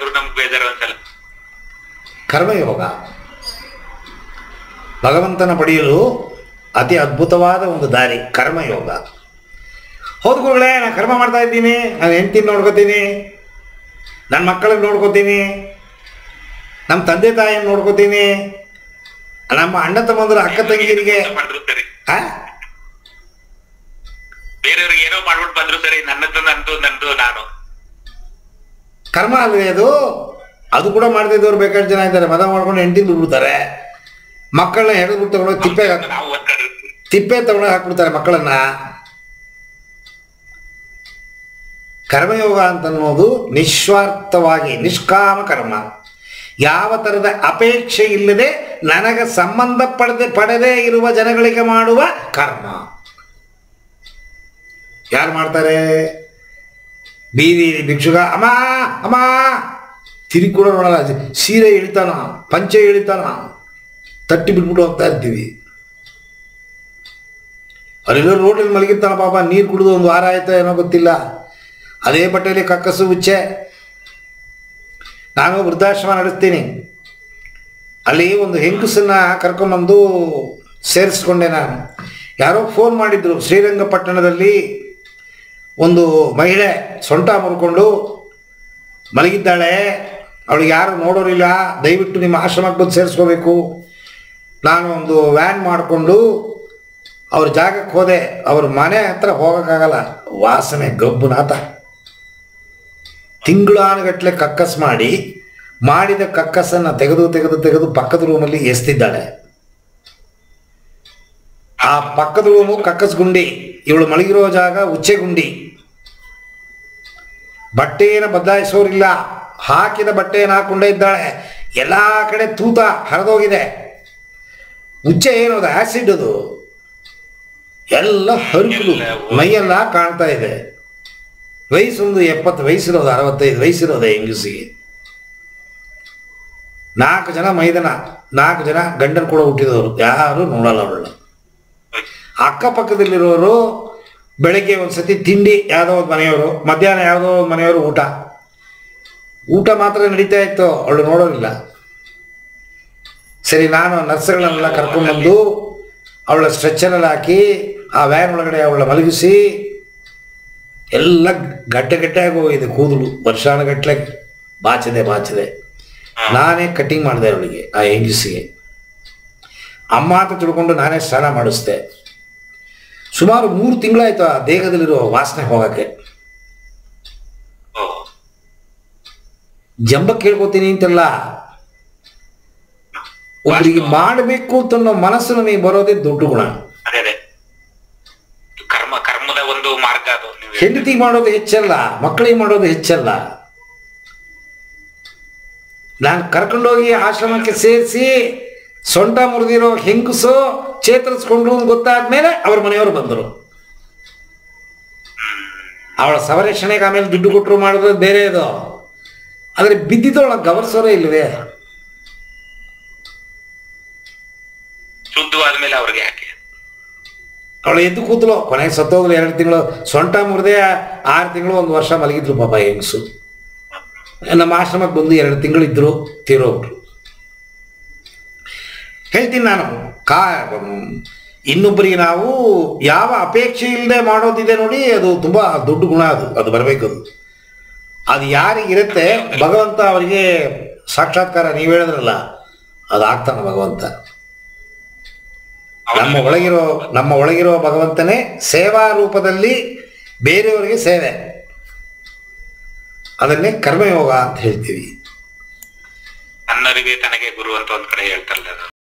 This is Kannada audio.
ಮಾಡಿದ್ರು ನಮ್ಗೆ ಬೇಜಾರು ಒಂದ್ಸಲ. ಕರ್ಮಯೋಗ ಭಗವಂತನ ಪಡೆಯಲು ಅತಿ ಅದ್ಭುತವಾದ ಒಂದು ದಾರಿ ಕರ್ಮಯೋಗ. ಹೌದು ಗುರುಗಳೇ, ನಾನು ಕರ್ಮ ಮಾಡ್ತಾ ಇದ್ದೀನಿ, ನಾನು ಹೆಂಡ್ತಿನ ನೋಡ್ಕೋತೀನಿ, ನನ್ನ ಮಕ್ಕಳನ್ನ ನೋಡ್ಕೋತೀನಿ, ನಮ್ಮ ತಂದೆ ತಾಯಿಯನ್ನು ನೋಡ್ಕೋತೀನಿ, ನಮ್ಮ ಅಣ್ಣ ತಮ್ಮಂದ್ರ ಅಕ್ಕ ತಂಗಿಯರಿಗೆ ಬೇರೆಯವ್ರಿಗೆ ಏನೋ ಮಾಡ್ಬಿಟ್ಟು ಬಂದ್ರು ಸರಿ, ನಂದು ನಾನು ಕರ್ಮ ಅಲ್ವೇ ಅದು? ಅದು ಕೂಡ ಮಾಡದೇ ಇದ್ದವ್ರು ಬೇಕಾದ ಜನ ಇದ್ದಾರೆ. ಮದ ಮಾಡ್ಕೊಂಡು ಹೆಂಡತಿ ದುಡ್ಬಿಡ್ತಾರೆ, ಮಕ್ಕಳನ್ನ ಹೆಡೆದ್ಬಿಟ್ಟು ತಗೊಂಡೋಗಿ ತಿಪ್ಪೆ ತಗೊಂಡೋಗಿ ಹಾಕ್ಬಿಡ್ತಾರೆ ಮಕ್ಕಳನ್ನ. ಕರ್ಮಯೋಗ ಅಂತನ್ನೋದು ನಿಸ್ವಾರ್ಥವಾಗಿ ನಿಷ್ಕಾಮ ಕರ್ಮ, ಯಾವ ಥರದ ಅಪೇಕ್ಷೆ ಇಲ್ಲದೆ ನನಗೆ ಸಂಬಂಧ ಪಡದೇ ಇರುವ ಜನಗಳಿಗೆ ಮಾಡುವ ಕರ್ಮ. ಯಾರು ಮಾಡ್ತಾರೆ? ಬೀದಿ ಭಿಕ್ಷುಕ ಅಮ್ಮ ಅಮ್ಮ ತಿರುಗಿ ಕೂಡ ನೋಡಲ್ಲ, ಸೀರೆ ಇಳಿತಾನ, ಪಂಚೆ ಇಳಿತಾನ, ತಟ್ಟಿ ಬಿಟ್ಬಿಟ್ಟು ಹೋಗ್ತಾ ಇರ್ತೀವಿ. ಅವರೆಲ್ಲರೂ ರೋಡಲ್ಲಿ ಮಲಗಿರ್ತಾನ ಪಾಪ, ನೀರು ಕುಡಿದು ಒಂದು ವಾರ ಆಯ್ತಾ ಏನೋ ಗೊತ್ತಿಲ್ಲ, ಅದೇ ಬಟ್ಟೆಯಲ್ಲಿ ಕಕ್ಕಸು ಉಚ್ಚೆ. ನಾನು ವೃದ್ಧಾಶ್ರಮ ನಡೆಸ್ತೀನಿ, ಅಲ್ಲಿ ಒಂದು ಹೆಂಗಸನ್ನ ಕರ್ಕೊಂಬಂದು ಸೇರಿಸ್ಕೊಂಡೆ ನಾನು. ಯಾರೋ ಫೋನ್ ಮಾಡಿದ್ರು, ಶ್ರೀರಂಗಪಟ್ಟಣದಲ್ಲಿ ಒಂದು ಮಹಿಳೆ ಸೊಂಟ ಮುರ್ಕೊಂಡು ಮಲಗಿದ್ದಾಳೆ, ಅವಳಿಗೆ ಯಾರು ನೋಡೋರಿಲ್ಲ, ದಯವಿಟ್ಟು ನಿಮ್ಮ ಆಶ್ರಮಕ್ಕೆ ಬಂದು ಸೇರಿಸ್ಕೋಬೇಕು. ನಾನು ಒಂದು ವ್ಯಾನ್ ಮಾಡಿಕೊಂಡು ಅವ್ರ ಜಾಗಕ್ಕೆ ಹೋದೆ. ಅವ್ರ ಮನೆ ಹತ್ರ ಹೋಗೋಕ್ಕಾಗಲ್ಲ, ವಾಸನೆ ಗಬ್ಬುನಾಥ. ತಿಂಗಳಾನುಗಟ್ಟಲೆ ಕಕ್ಕಸ್ ಮಾಡಿದ ಕಕ್ಕಸನ್ನು ತೆಗೆದು ಪಕ್ಕದ ರೂಮಲ್ಲಿ ಎಸ್ತಿದ್ದಾಳೆ. ಆ ಪಕ್ಕದ ರೂಮು ಕಕ್ಕಸ್ ಗುಂಡಿ, ಇವಳು ಮಲಗಿರೋ ಜಾಗ ಉಚ್ಚೆ ಗುಂಡಿ. ಬಟ್ಟೆಯನ್ನು ಬದಲಾಯಿಸೋರಿಲ್ಲ, ಹಾಕಿದ ಬಟ್ಟೆಯನ್ನು ಹಾಕೊಂಡೇ ಇದ್ದಾಳೆ. ಎಲ್ಲ ಕಡೆ ತೂತ ಹರಿದೋಗಿದೆ. ಉಚ್ಚೆ ಏನದು? ಆ್ಯಸಿಡ್ ಅದು, ಎಲ್ಲ ಹರಿದು ಮೈಯೆಲ್ಲ ಕಾಣ್ತಾ ಇದೆ. ವಯಸ್ಸೊಂದು 70 ವಯಸ್ಸಿರೋದು, 65 ವಯಸ್ಸಿರೋದೆ ಹೆಂಗಸಿಗೆ. 4 ಜನ ಮೈದನ, 4 ಜನ ಗಂಡನ ಕೂಡ ಹುಟ್ಟಿದವರು, ಯಾರು ನೋಡಲ್ಲ ಅವಳನ್ನ. ಅಕ್ಕಪಕ್ಕದಲ್ಲಿರೋರು ಬೆಳಗ್ಗೆ ಒಂದು ಸತಿ ತಿಂಡಿ ಯಾವುದೋ ಒಂದು ಮನೆಯವರು, ಮಧ್ಯಾಹ್ನ ಯಾವುದೋ ಒಂದು ಮನೆಯವರು ಊಟ ಮಾತ್ರ ನಡೀತಾ ಇತ್ತು, ಅವಳು ನೋಡೋರಿಲ್ಲ. ಸರಿ, ನಾನು ನರ್ಸ್ಗಳನ್ನೆಲ್ಲ ಕರ್ಕೊಂಡ್ಬಂದು ಅವಳ ಸ್ಟ್ರೆಚ್ಚರಲ್ಲಿ ಹಾಕಿ ಆ ವ್ಯಾನ್ ಒಳಗಡೆ ಅವಳ ಮಲಗಿಸಿ, ಎಲ್ಲ ಗಟ್ಟೆ ಆಗೋಗಿದೆ ಕೂದಲು, ವರ್ಷಾನುಗಟ್ಟಲೆ ಬಾಚಿದೆ. ನಾನೇ ಕಟ್ಟಿಂಗ್ ಮಾಡಿದೆ ಅವಳಿಗೆ, ಆ ಹೆಂಗಸಿಗೆ. ಅಮ್ಮ ಅಂತ ತಿಳ್ಕೊಂಡು ನಾನೇ ಸ್ನಾನ ಮಾಡಿಸ್ದೆ. ಸುಮಾರು 3 ತಿಂಗಳಾಯ್ತು ಆ ದೇಹದಲ್ಲಿರೋ ವಾಸನೆ ಹೋಗಕ್ಕೆ. ಜಂಬ ಕೇಳ್ಕೊತೀನಿ ಅಂತಲ್ಲ, ಒಬ್ಬರಿಗೆ ಮಾಡಬೇಕು ಅಂತನ್ನೋ ಮನಸ್ಸು ನಮಗೆ ಬರೋದೇ ದೊಡ್ಡ ಗುಣ. ಕರ್ಮದ ಒಂದು ಮಾರ್ಗ ಅದು. ಹೆಂಡತಿಗೆ ಮಾಡೋದು ಹೆಚ್ಚಲ್ಲ, ಮಕ್ಕಳಿಗೆ ಮಾಡೋದು ಹೆಚ್ಚಲ್ಲ. ನಾನು ಕರ್ಕೊಂಡೋಗಿ ಆಶ್ರಮಕ್ಕೆ ಸೇರಿಸಿ ಸೊಂಟ ಮುರಿದಿರೋ ಹೆಂಗಸು ಚೇತರಿಸ್ಕೊಂಡ್ರು ಅಂತ ಗೊತ್ತಾದ್ಮೇಲೆ ಅವ್ರ ಮನೆಯವರು ಬಂದರು. ಅವಳ ಸಂರಕ್ಷಣೆಗೆ ಆಮೇಲೆ ದುಡ್ಡು ಕೊಟ್ಟರು ಮಾಡೋದು ಬೇರೆ ಇದು. ಆದರೆ ಬಿದ್ದಿದ್ದವಳ ಗಮನಿಸೋರೇ ಇಲ್ವೇ? ಶುದ್ಧವಾದ್ಮೇಲೆ ಅವ್ರಿಗೆ ಯಾಕೆ? ಅವಳು ಎದ್ದು ಕೂತಲು, ಕೊನೆಗೆ ಸತ್ತೋಗ್ಲು. 2 ತಿಂಗಳು ಸೊಂಟ ಮುರಿದೆ 6 ತಿಂಗಳು 1 ವರ್ಷ ಮಲಗಿದ್ರು ಪಾಪ ಹೆಂಗಸು. ನಮ್ಮ ಆಶ್ರಮಕ್ಕೆ ಬಂದು 2 ತಿಂಗಳಿದ್ರು, ತೀರೋಗ್ರು. ಹೇಳ್ತೀನಿ ನಾನು, ಇನ್ನೊಬ್ಬರಿಗೆ ನಾವು ಯಾವ ಅಪೇಕ್ಷೆ ಇಲ್ಲದೆ ಮಾಡೋದಿದೆ ನೋಡಿ, ಅದು ತುಂಬ ದೊಡ್ಡ ಗುಣ. ಅದು ಬರಬೇಕು. ಅದು ಯಾರಿಗಿರುತ್ತೆ ಭಗವಂತ ಅವರಿಗೆ ಸಾಕ್ಷಾತ್ಕಾರ. ನೀವು ಹೇಳಿದ್ರಲ್ಲ, ಅದು ಆಗ್ತಾನೆ ಭಗವಂತ. ನಮ್ಮ ಒಳಗಿರೋ ಭಗವಂತನೇ ಸೇವಾ ರೂಪದಲ್ಲಿ ಬೇರೆಯವರಿಗೆ ಸೇವೆ, ಅದನ್ನೇ ಕರ್ಮಯೋಗ ಅಂತ ಹೇಳ್ತೀವಿ. ಅನ್ನರಿವೆ ತನಗೆ ಗುರು ಅಂತ ಒಂದ್ ಕಡೆ ಹೇಳ್ತಾರಲ್ಲ.